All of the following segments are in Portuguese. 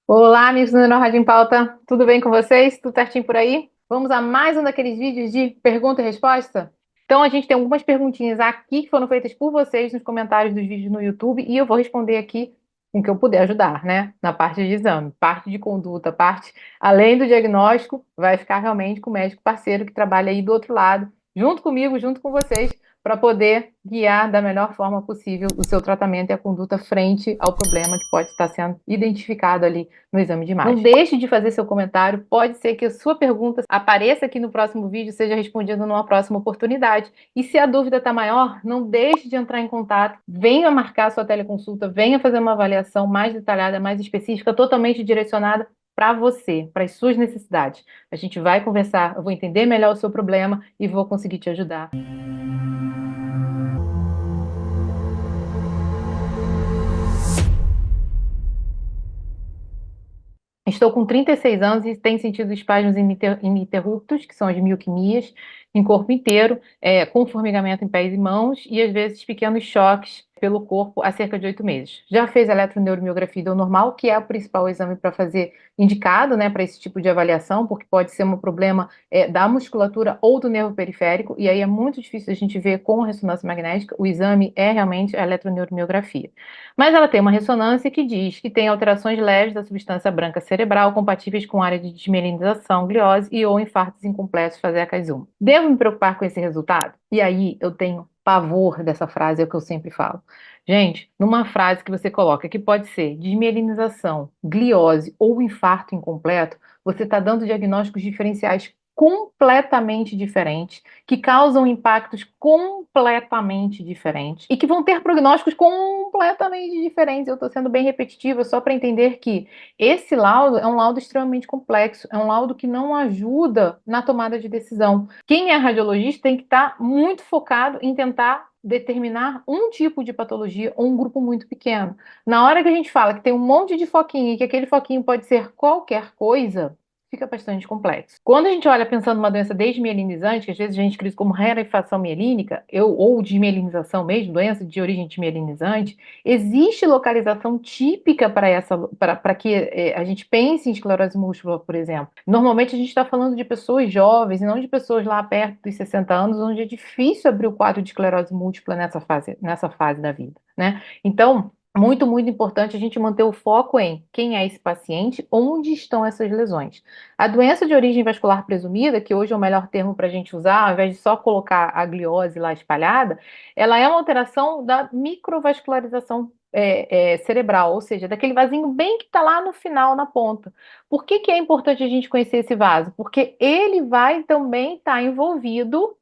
Olá, amigos do Neurorádio em Pauta, tudo bem com vocês? Tudo certinho por aí? Vamos a mais um daqueles vídeos de pergunta e resposta? Então, a gente tem algumas perguntinhas aqui que foram feitas por vocês nos comentários dos vídeos no YouTube e eu vou responder aqui com o que eu puder ajudar, né? Na parte de exame, parte de conduta, parte além do diagnóstico, vai ficar realmente com o médico parceiro que trabalha aí do outro lado, junto comigo, junto com vocês, para poder guiar da melhor forma possível o seu tratamento e a conduta frente ao problema que pode estar sendo identificado ali no exame de imagem. Não deixe de fazer seu comentário, pode ser que a sua pergunta apareça aqui no próximo vídeo, seja respondida numa próxima oportunidade. E se a dúvida está maior, não deixe de entrar em contato, venha marcar sua teleconsulta, venha fazer uma avaliação mais detalhada, mais específica, totalmente direcionada para você, para as suas necessidades. A gente vai conversar, eu vou entender melhor o seu problema e vou conseguir te ajudar. Estou com 36 anos e tenho sentido espasmos ininterruptos, que são as mioclonias, em corpo inteiro, com formigamento em pés e mãos e às vezes pequenos choques pelo corpo há cerca de 8 meses. Já fez eletroneuromiografia do normal, que é o principal exame para fazer indicado, né, para esse tipo de avaliação, porque pode ser um problema da musculatura ou do nervo periférico, e aí é muito difícil a gente ver com a ressonância magnética. O exame é realmente a eletroneuromiografia. Mas ela tem uma ressonância que diz que tem alterações leves da substância branca cerebral compatíveis com área de desmielinização, gliose e ou infartos incompletos fasecas 1. Devo me preocupar com esse resultado? E aí eu tenho pavor dessa frase, é o que eu sempre falo. Gente, numa frase que você coloca que pode ser desmielinização, gliose ou infarto incompleto, você está dando diagnósticos diferenciais completamente diferentes, que causam impactos completamente diferentes e que vão ter prognósticos completamente diferentes. Eu estou sendo bem repetitiva só para entender que esse laudo é um laudo extremamente complexo, é um laudo que não ajuda na tomada de decisão. Quem é radiologista tem que estar muito focado em tentar determinar um tipo de patologia ou um grupo muito pequeno. Na hora que a gente fala que tem um monte de foquinho e que aquele foquinho pode ser qualquer coisa, fica bastante complexo. Quando a gente olha pensando numa doença desmielinizante, que às vezes a gente cria como rarefação mielínica, ou desmielinização mesmo, doença de origem desmielinizante, existe localização típica para essa, para que a gente pense em esclerose múltipla, por exemplo. Normalmente a gente está falando de pessoas jovens e não de pessoas lá perto dos 60 anos, onde é difícil abrir o quadro de esclerose múltipla nessa fase da vida, né? Então, muito, muito importante a gente manter o foco em quem é esse paciente, onde estão essas lesões. A doença de origem vascular presumida, que hoje é o melhor termo para a gente usar, ao invés de só colocar a gliose lá espalhada, ela é uma alteração da microvascularização cerebral, ou seja, daquele vasinho bem que está lá no final, na ponta. Por que que é importante a gente conhecer esse vaso? Porque ele vai também estar envolvido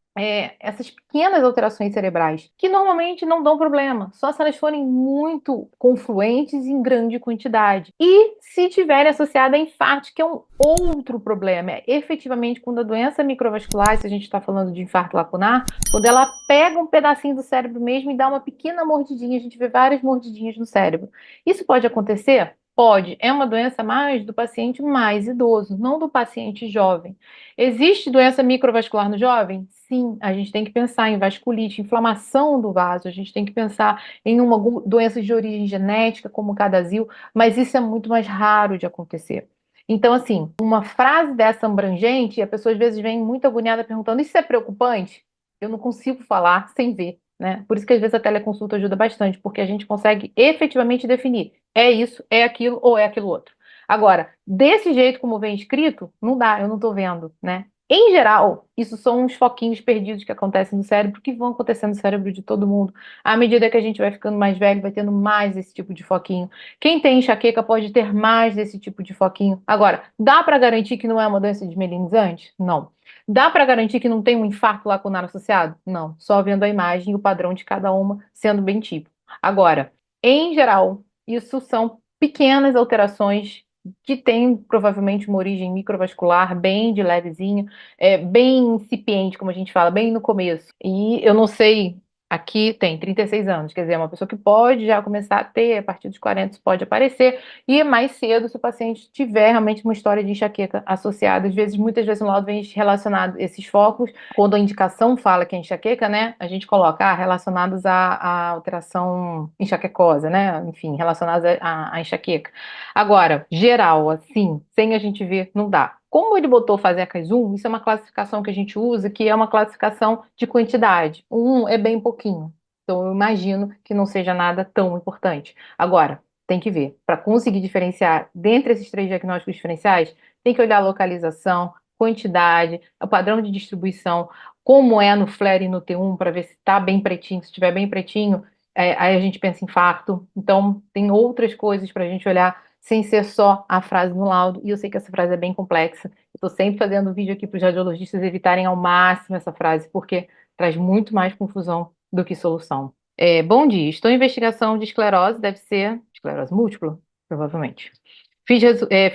essas pequenas alterações cerebrais, que normalmente não dão problema, só se elas forem muito confluentes em grande quantidade. E se tiverem associada a infarto, que é um outro problema, é efetivamente quando a doença microvascular, se a gente está falando de infarto lacunar, quando ela pega um pedacinho do cérebro mesmo e dá uma pequena mordidinha, a gente vê várias mordidinhas no cérebro. Isso pode acontecer? Pode, é uma doença mais do paciente mais idoso, não do paciente jovem. Existe doença microvascular no jovem? Sim, a gente tem que pensar em vasculite, inflamação do vaso, a gente tem que pensar em uma doença de origem genética, como o CADASIL, mas isso é muito mais raro de acontecer. Então, assim, uma frase dessa abrangente, a pessoa às vezes vem muito agoniada perguntando: isso é preocupante? Eu não consigo falar sem ver, né? Por isso que às vezes a teleconsulta ajuda bastante, porque a gente consegue efetivamente definir: é isso, é aquilo ou é aquilo outro. Agora, desse jeito como vem escrito, não dá, eu não estou vendo, né? Em geral, isso são uns foquinhos perdidos que acontecem no cérebro, que vão acontecendo no cérebro de todo mundo. À medida que a gente vai ficando mais velho, vai tendo mais esse tipo de foquinho. Quem tem enxaqueca pode ter mais desse tipo de foquinho. Agora, dá para garantir que não é uma doença desmielinizante? Não. Dá para garantir que não tem um infarto lacunar associado? Não. Só vendo a imagem e o padrão de cada uma sendo bem típico. Agora, em geral, isso são pequenas alterações que têm provavelmente uma origem microvascular bem de levezinho, bem incipiente, como a gente fala, bem no começo. E eu não sei Aqui tem 36 anos, quer dizer, é uma pessoa que pode já começar a ter, a partir dos 40 isso pode aparecer, e mais cedo se o paciente tiver realmente uma história de enxaqueca associada. Às vezes, muitas vezes no laudo vem relacionado esses focos, quando a indicação fala que é enxaqueca, né, a gente coloca relacionados à alteração enxaquecosa, né, enfim, relacionados à enxaqueca. Agora, geral, assim, sem a gente ver, não dá. Como ele botou Fasecas 1, isso é uma classificação que a gente usa, que é uma classificação de quantidade. O 1 é bem pouquinho. Então, eu imagino que não seja nada tão importante. Agora, tem que ver. Para conseguir diferenciar dentre esses três diagnósticos diferenciais, tem que olhar a localização, quantidade, o padrão de distribuição, como é no FLAIR e no T1, para ver se está bem pretinho. Se estiver bem pretinho, aí a gente pensa em infarto. Então, tem outras coisas para a gente olhar sem ser só a frase no laudo, e eu sei que essa frase é bem complexa. Eu estou sempre fazendo vídeo aqui para os radiologistas evitarem ao máximo essa frase, porque traz muito mais confusão do que solução. Bom dia, estou em investigação de esclerose, deve ser esclerose múltipla, provavelmente. Fiz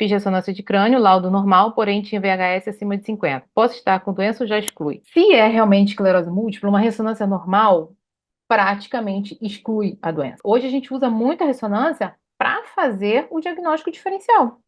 ressonância de crânio, laudo normal, porém tinha VHS acima de 50. Posso estar com doença ou já exclui? Se é realmente esclerose múltipla, uma ressonância normal praticamente exclui a doença. Hoje a gente usa muita ressonância para fazer o diagnóstico diferencial.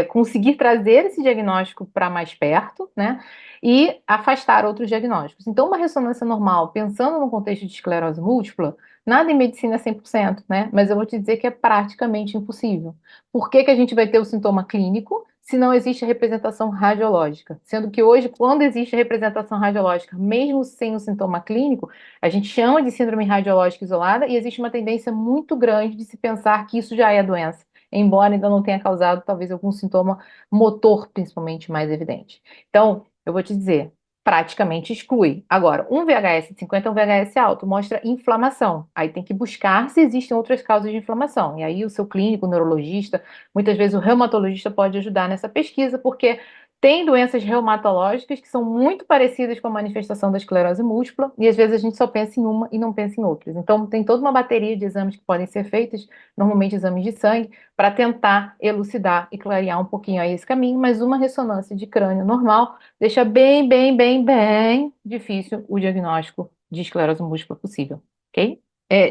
Conseguir trazer esse diagnóstico para mais perto, né? E afastar outros diagnósticos. Então, uma ressonância normal, pensando no contexto de esclerose múltipla, nada em medicina é 100%, né? Mas eu vou te dizer que é praticamente impossível. Por que que a gente vai ter o sintoma clínico se não existe a representação radiológica? Sendo que hoje, quando existe a representação radiológica, mesmo sem o sintoma clínico, a gente chama de síndrome radiológica isolada e existe uma tendência muito grande de se pensar que isso já é doença, embora ainda não tenha causado talvez algum sintoma motor, principalmente, mais evidente. Então, eu vou te dizer, praticamente exclui. Agora, um VHS de 50 é um VHS alto, mostra inflamação. Aí tem que buscar se existem outras causas de inflamação. E aí o seu clínico, o neurologista, muitas vezes o reumatologista pode ajudar nessa pesquisa, porque tem doenças reumatológicas que são muito parecidas com a manifestação da esclerose múltipla, e às vezes a gente só pensa em uma e não pensa em outras. Então, tem toda uma bateria de exames que podem ser feitos, normalmente exames de sangue, para tentar elucidar e clarear um pouquinho aí esse caminho, mas uma ressonância de crânio normal deixa bem, bem, bem, bem difícil o diagnóstico de esclerose múltipla possível, ok?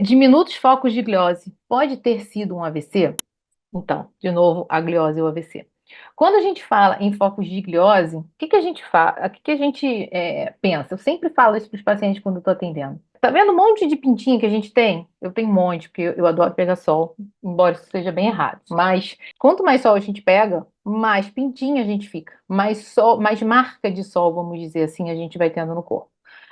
Diminutos focos de gliose pode ter sido um AVC? Então, de novo, a gliose e o AVC. Quando a gente fala em focos de gliose, o que que a gente fala? O que que a gente pensa? Eu sempre falo isso para os pacientes quando eu estou atendendo. Tá vendo um monte de pintinha que a gente tem? Eu tenho um monte, porque eu adoro pegar sol, embora isso seja bem errado. Mas quanto mais sol a gente pega, mais pintinha a gente fica, mais sol, mais marca de sol, vamos dizer assim, a gente vai tendo no corpo.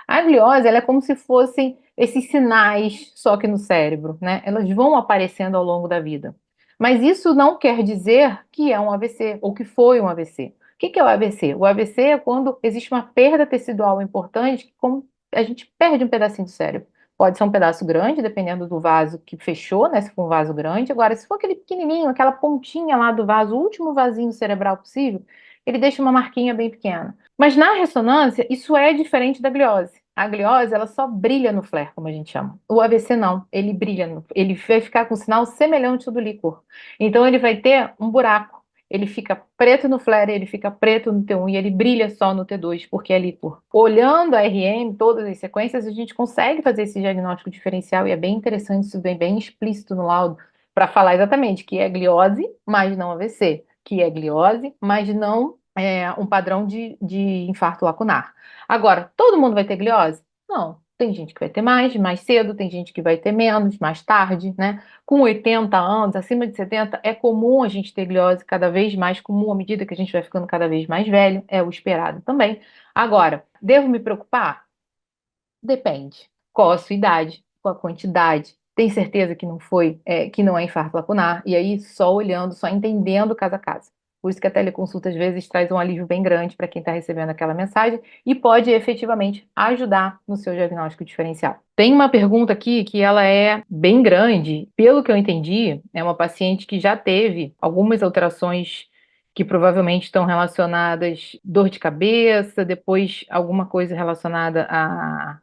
A gliose, ela é como se fossem esses sinais, só que no cérebro, né? Elas vão aparecendo ao longo da vida. Mas isso não quer dizer que é um AVC ou que foi um AVC. O que que é o AVC? O AVC é quando existe uma perda tecidual importante, que como a gente perde um pedacinho do cérebro. Pode ser um pedaço grande, dependendo do vaso que fechou, né? Se for um vaso grande. Agora, se for aquele pequenininho, aquela pontinha lá do vaso, o último vasinho cerebral possível, ele deixa uma marquinha bem pequena. Mas na ressonância, isso é diferente da gliose. A gliose, ela só brilha no flare, como a gente chama. O AVC não, ele brilha, ele vai ficar com um sinal semelhante ao do líquor. Então ele vai ter um buraco. Ele fica preto no flare, ele fica preto no T1 e ele brilha só no T2, porque é líquor. Olhando a RM, todas as sequências, a gente consegue fazer esse diagnóstico diferencial e é bem interessante, isso vem bem explícito no laudo, para falar exatamente que é gliose, mas não AVC, que é gliose, mas não um padrão de infarto lacunar. Agora, todo mundo vai ter gliose? Não. Tem gente que vai ter mais cedo, tem gente que vai ter menos, mais tarde, né? Com 80 anos, acima de 70, é comum a gente ter gliose cada vez mais comum à medida que a gente vai ficando cada vez mais velho, é o esperado também. Agora, devo me preocupar? Depende. Qual a sua idade? Qual a quantidade? Tem certeza que não foi, que não é infarto lacunar? E aí, só olhando, só entendendo caso a caso. Por isso que a teleconsulta, às vezes, traz um alívio bem grande para quem está recebendo aquela mensagem e pode efetivamente ajudar no seu diagnóstico diferencial. Tem uma pergunta aqui que ela é bem grande. Pelo que eu entendi, é uma paciente que já teve algumas alterações que provavelmente estão relacionadas dor de cabeça, depois alguma coisa relacionada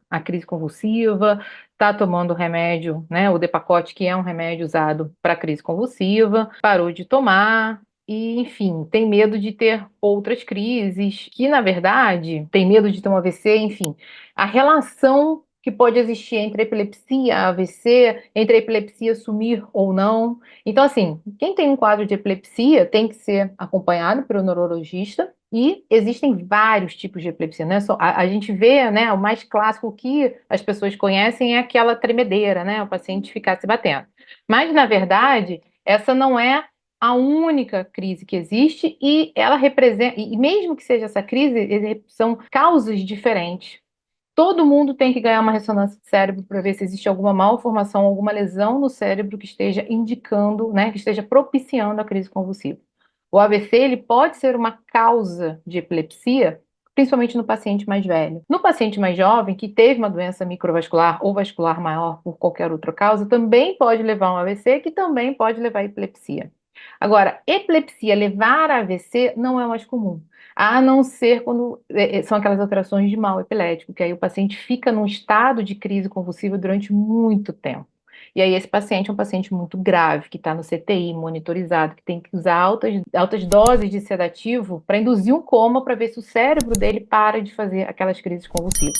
à crise convulsiva, está tomando remédio, né, o Depakote, que é um remédio usado para crise convulsiva, parou de tomar. E, enfim, tem medo de ter outras crises, que na verdade tem medo de ter um AVC, enfim. A relação que pode existir entre epilepsia, AVC, entre a epilepsia sumir ou não. Então, assim, quem tem um quadro de epilepsia tem que ser acompanhado pelo neurologista. E existem vários tipos de epilepsia, né? A gente vê, né, o mais clássico que as pessoas conhecem é aquela tremedeira, né? O paciente ficar se batendo. Mas, na verdade, essa não é a única crise que existe e ela representa, e mesmo que seja essa crise, são causas diferentes. Todo mundo tem que ganhar uma ressonância de cérebro para ver se existe alguma malformação, alguma lesão no cérebro que esteja indicando, né, que esteja propiciando a crise convulsiva. O AVC, ele pode ser uma causa de epilepsia, principalmente no paciente mais velho. No paciente mais jovem, que teve uma doença microvascular ou vascular maior por qualquer outra causa, também pode levar a um AVC, que também pode levar a epilepsia. Agora, epilepsia levar a AVC não é mais comum. A não ser quando são aquelas alterações de mal epilético, que aí o paciente fica num estado de crise convulsiva durante muito tempo. E aí esse paciente é um paciente muito grave, que está no CTI, monitorizado, que tem que usar altas doses de sedativo para induzir um coma para ver se o cérebro dele para de fazer aquelas crises convulsivas.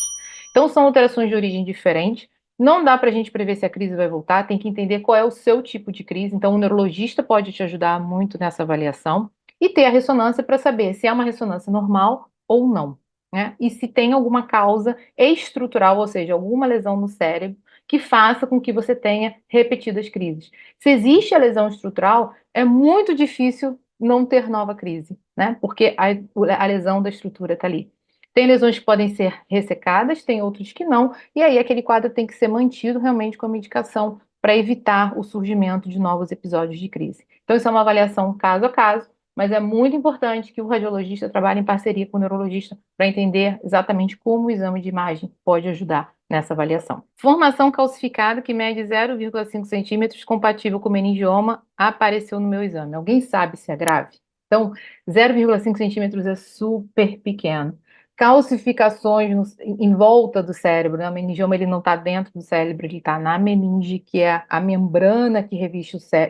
Então são alterações de origem diferente. Não dá para a gente prever se a crise vai voltar, tem que entender qual é o seu tipo de crise. Então, o neurologista pode te ajudar muito nessa avaliação e ter a ressonância para saber se é uma ressonância normal ou não, né? E se tem alguma causa estrutural, ou seja, alguma lesão no cérebro que faça com que você tenha repetidas crises. Se existe a lesão estrutural, é muito difícil não ter nova crise, né? Porque a lesão da estrutura está ali. Tem lesões que podem ser ressecadas, tem outras que não, e aí aquele quadro tem que ser mantido realmente com a medicação para evitar o surgimento de novos episódios de crise. Então, isso é uma avaliação caso a caso, mas é muito importante que o radiologista trabalhe em parceria com o neurologista para entender exatamente como o exame de imagem pode ajudar nessa avaliação. Formação calcificada que mede 0,5 centímetros, compatível com meningioma, apareceu no meu exame. Alguém sabe se é grave? Então, 0,5 centímetros é super pequeno. Calcificações em volta do cérebro, né? O meningioma ele não está dentro do cérebro, ele está na meninge, que é a membrana que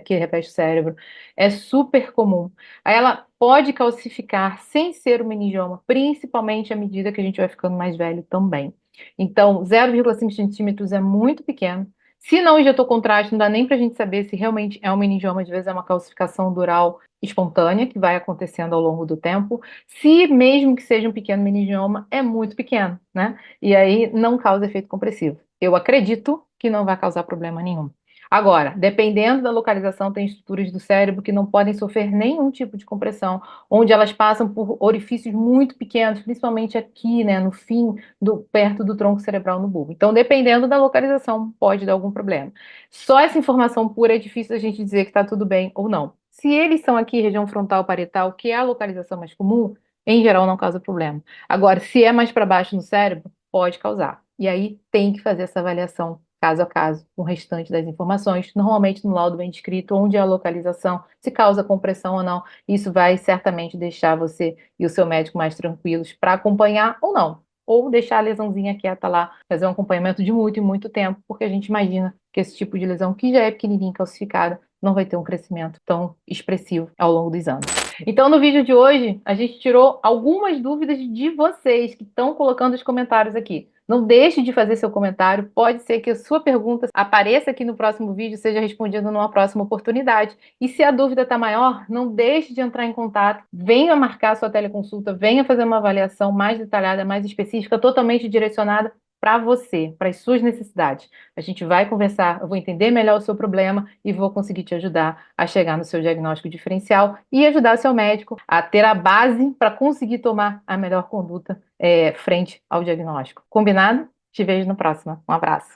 que reveste o cérebro. É super comum. Aí ela pode calcificar sem ser o meningioma, principalmente à medida que a gente vai ficando mais velho também. Então, 0,5 centímetros é muito pequeno. Se não injetou contraste, não dá nem para a gente saber se realmente é um meningioma, às vezes é uma calcificação dural espontânea, que vai acontecendo ao longo do tempo. Se mesmo que seja um pequeno meningioma, é muito pequeno, né? E aí não causa efeito compressivo. Eu acredito que não vai causar problema nenhum. Agora, dependendo da localização, tem estruturas do cérebro que não podem sofrer nenhum tipo de compressão, onde elas passam por orifícios muito pequenos, principalmente aqui, né, no fim, perto do tronco cerebral no bulbo. Então, dependendo da localização, pode dar algum problema. Só essa informação pura é difícil a gente dizer que está tudo bem ou não. Se eles são aqui, região frontal parietal, que é a localização mais comum, em geral não causa problema. Agora, se é mais para baixo no cérebro, pode causar. E aí tem que fazer essa avaliação caso a caso, com o restante das informações, normalmente no laudo bem descrito, onde é a localização, se causa compressão ou não. Isso vai certamente deixar você e o seu médico mais tranquilos para acompanhar ou não. Ou deixar a lesãozinha quieta lá, fazer um acompanhamento de muito e muito tempo, porque a gente imagina que esse tipo de lesão, que já é pequenininha, calcificada, não vai ter um crescimento tão expressivo ao longo dos anos. Então, no vídeo de hoje, a gente tirou algumas dúvidas de vocês que estão colocando os comentários aqui. Não deixe de fazer seu comentário, pode ser que a sua pergunta apareça aqui no próximo vídeo e seja respondida numa próxima oportunidade. E se a dúvida está maior, não deixe de entrar em contato, venha marcar sua teleconsulta, venha fazer uma avaliação mais detalhada, mais específica, totalmente direcionada para você, para as suas necessidades. A gente vai conversar, eu vou entender melhor o seu problema e vou conseguir te ajudar a chegar no seu diagnóstico diferencial e ajudar seu médico a ter a base para conseguir tomar a melhor conduta frente ao diagnóstico. Combinado? Te vejo no próximo. Um abraço.